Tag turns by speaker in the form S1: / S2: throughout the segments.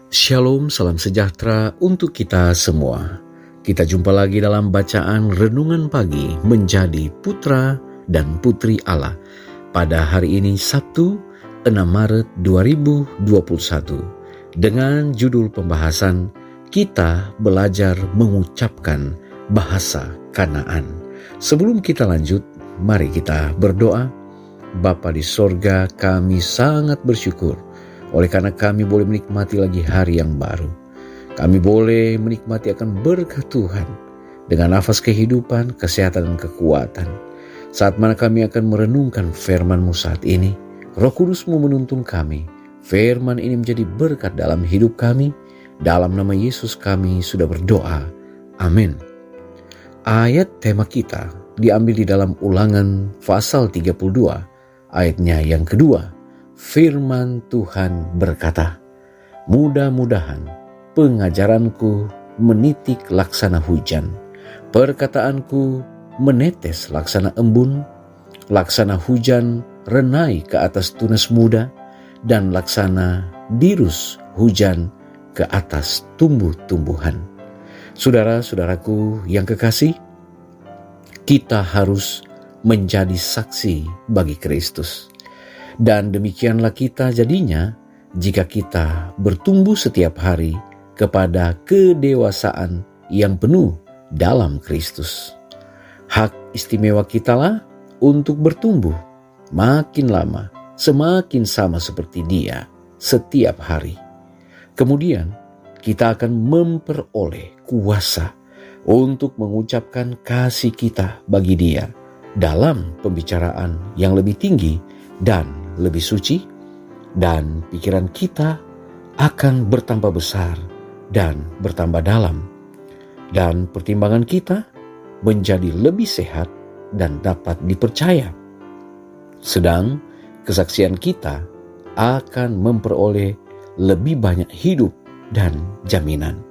S1: Shalom, salam sejahtera untuk kita semua. Kita jumpa lagi dalam bacaan Renungan Pagi Menjadi Putra dan Putri Allah pada hari ini Sabtu 6 Maret 2021 dengan judul pembahasan Kita Belajar Mengucapkan Bahasa Kanaan. Sebelum kita lanjut, mari kita berdoa. Bapa di sorga, kami sangat bersyukur oleh karena kami boleh menikmati lagi hari yang baru. Kami boleh menikmati akan berkat Tuhan dengan nafas kehidupan, kesehatan, dan kekuatan. Saat mana kami akan merenungkan firman-Mu saat ini, Roh Kudus-Mu menuntun kami. Firman ini menjadi berkat dalam hidup kami. Dalam nama Yesus kami sudah berdoa. Amin. Ayat tema kita diambil di dalam Ulangan pasal 32, ayatnya yang kedua. Firman Tuhan berkata, mudah-mudahan pengajaranku menitik laksana hujan, perkataanku menetes laksana embun, laksana hujan renai ke atas tunas muda, dan laksana dirus hujan ke atas tumbuh-tumbuhan. Saudara-saudaraku yang kekasih, kita harus menjadi saksi bagi Kristus. Dan demikianlah kita jadinya jika kita bertumbuh setiap hari kepada kedewasaan yang penuh dalam Kristus. Hak istimewa kitalah untuk bertumbuh makin lama, semakin sama seperti Dia setiap hari. Kemudian kita akan memperoleh kuasa untuk mengucapkan kasih kita bagi Dia dalam pembicaraan yang lebih tinggi dan lebih suci, dan pikiran kita akan bertambah besar dan bertambah dalam, dan pertimbangan kita menjadi lebih sehat dan dapat dipercaya. Sedang kesaksian kita akan memperoleh lebih banyak hidup dan jaminan.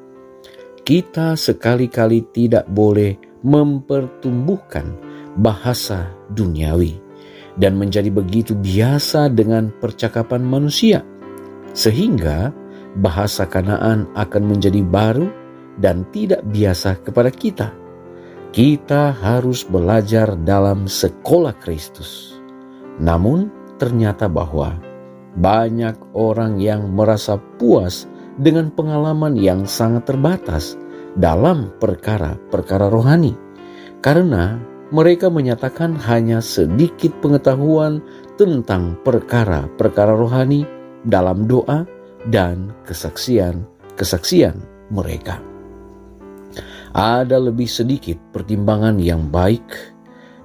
S1: Kita sekali-kali tidak boleh mempertumbuhkan bahasa duniawi dan menjadi begitu biasa dengan percakapan manusia, sehingga bahasa Kanaan akan menjadi baru dan tidak biasa kepada kita. Kita harus belajar dalam sekolah Kristus. Namun ternyata bahwa banyak orang yang merasa puas dengan pengalaman yang sangat terbatas dalam perkara-perkara rohani, karena mereka menyatakan hanya sedikit pengetahuan tentang perkara-perkara rohani dalam doa dan kesaksian mereka. Ada lebih sedikit pertimbangan yang baik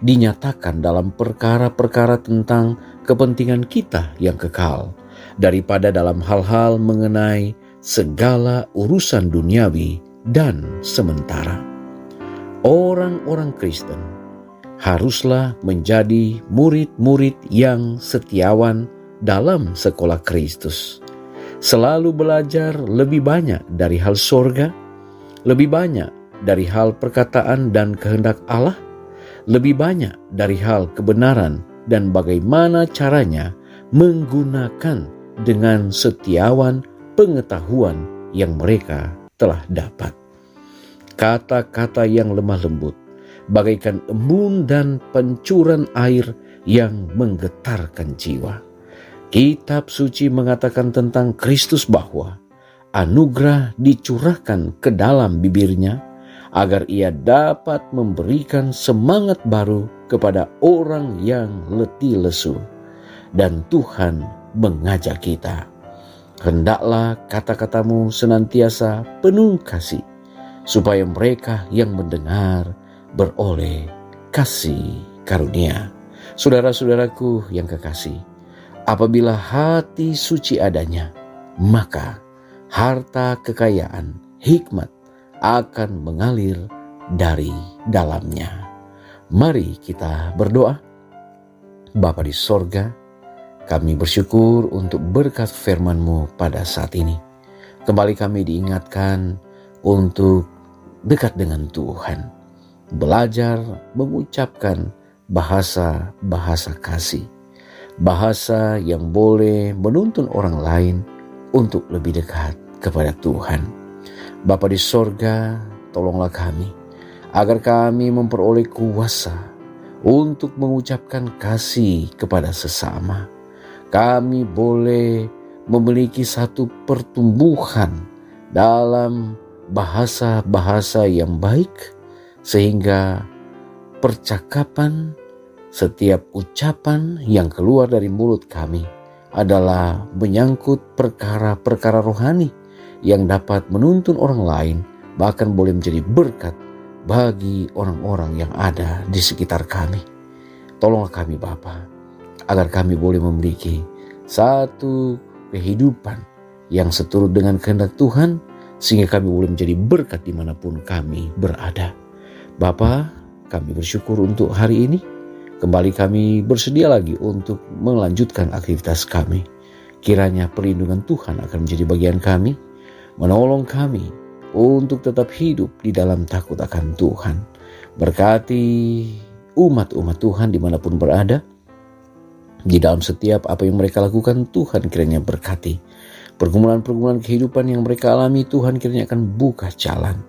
S1: dinyatakan dalam perkara-perkara tentang kepentingan kita yang kekal daripada dalam hal-hal mengenai segala urusan duniawi dan sementara. Orang-orang Kristen haruslah menjadi murid-murid yang setiawan dalam sekolah Kristus. Selalu belajar lebih banyak dari hal sorga, lebih banyak dari hal perkataan dan kehendak Allah, lebih banyak dari hal kebenaran dan bagaimana caranya menggunakan dengan setiawan pengetahuan yang mereka telah dapat. Kata-kata yang lemah lembut bagaikan embun dan pancuran air yang menggetarkan jiwa. Kitab suci mengatakan tentang Kristus bahwa anugerah dicurahkan ke dalam bibirnya agar ia dapat memberikan semangat baru kepada orang yang letih lesu. Dan Tuhan mengajak kita, hendaklah kata-katamu senantiasa penuh kasih, supaya mereka yang mendengar beroleh kasih karunia. Saudara-saudaraku yang kekasih, apabila hati suci adanya, maka harta kekayaan, hikmat akan mengalir dari dalamnya. Mari kita berdoa. Bapa di sorga, kami bersyukur untuk berkat firman-Mu pada saat ini. Kembali kami diingatkan untuk dekat dengan Tuhan, belajar mengucapkan bahasa-bahasa kasih, bahasa yang boleh menuntun orang lain untuk lebih dekat kepada Tuhan. Bapa di sorga, tolonglah kami, agar kami memperoleh kuasa untuk mengucapkan kasih kepada sesama. Kami boleh memiliki satu pertumbuhan dalam bahasa-bahasa yang baik, sehingga percakapan, setiap ucapan yang keluar dari mulut kami adalah menyangkut perkara-perkara rohani yang dapat menuntun orang lain, bahkan boleh menjadi berkat bagi orang-orang yang ada di sekitar kami. Tolonglah kami Bapa, agar kami boleh memiliki satu kehidupan yang seturut dengan kehendak Tuhan, sehingga kami boleh menjadi berkat dimanapun kami berada. Bapa, kami bersyukur untuk hari ini. Kembali kami bersedia lagi untuk melanjutkan aktivitas kami. Kiranya perlindungan Tuhan akan menjadi bagian kami, menolong kami untuk tetap hidup di dalam takut akan Tuhan. Berkati umat-umat Tuhan dimanapun berada. Di dalam setiap apa yang mereka lakukan, Tuhan kiranya berkati. Pergumulan-pergumulan kehidupan yang mereka alami, Tuhan kiranya akan buka jalan.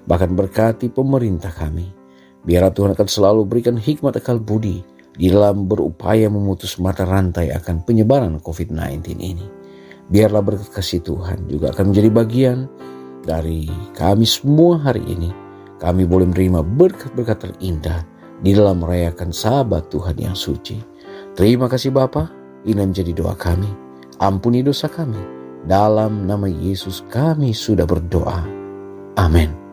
S1: Bahkan berkati pemerintah kami. Biarlah Tuhan akan selalu berikan hikmat akal budi di dalam berupaya memutus mata rantai akan penyebaran COVID-19 ini. Biarlah berkat kasih Tuhan juga akan menjadi bagian dari kami semua hari ini. Kami boleh menerima berkat-berkat terindah di dalam merayakan Sabat Tuhan yang suci. Terima kasih Bapa, ini menjadi doa kami. Ampuni dosa kami. Dalam nama Yesus kami sudah berdoa. Amin.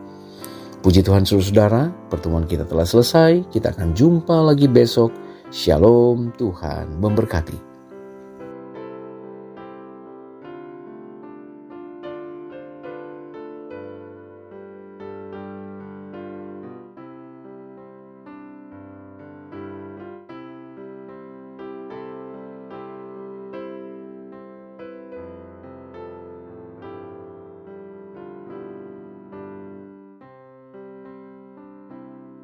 S1: Puji Tuhan saudara, pertemuan kita telah selesai. Kita akan jumpa lagi besok. Shalom, Tuhan memberkati.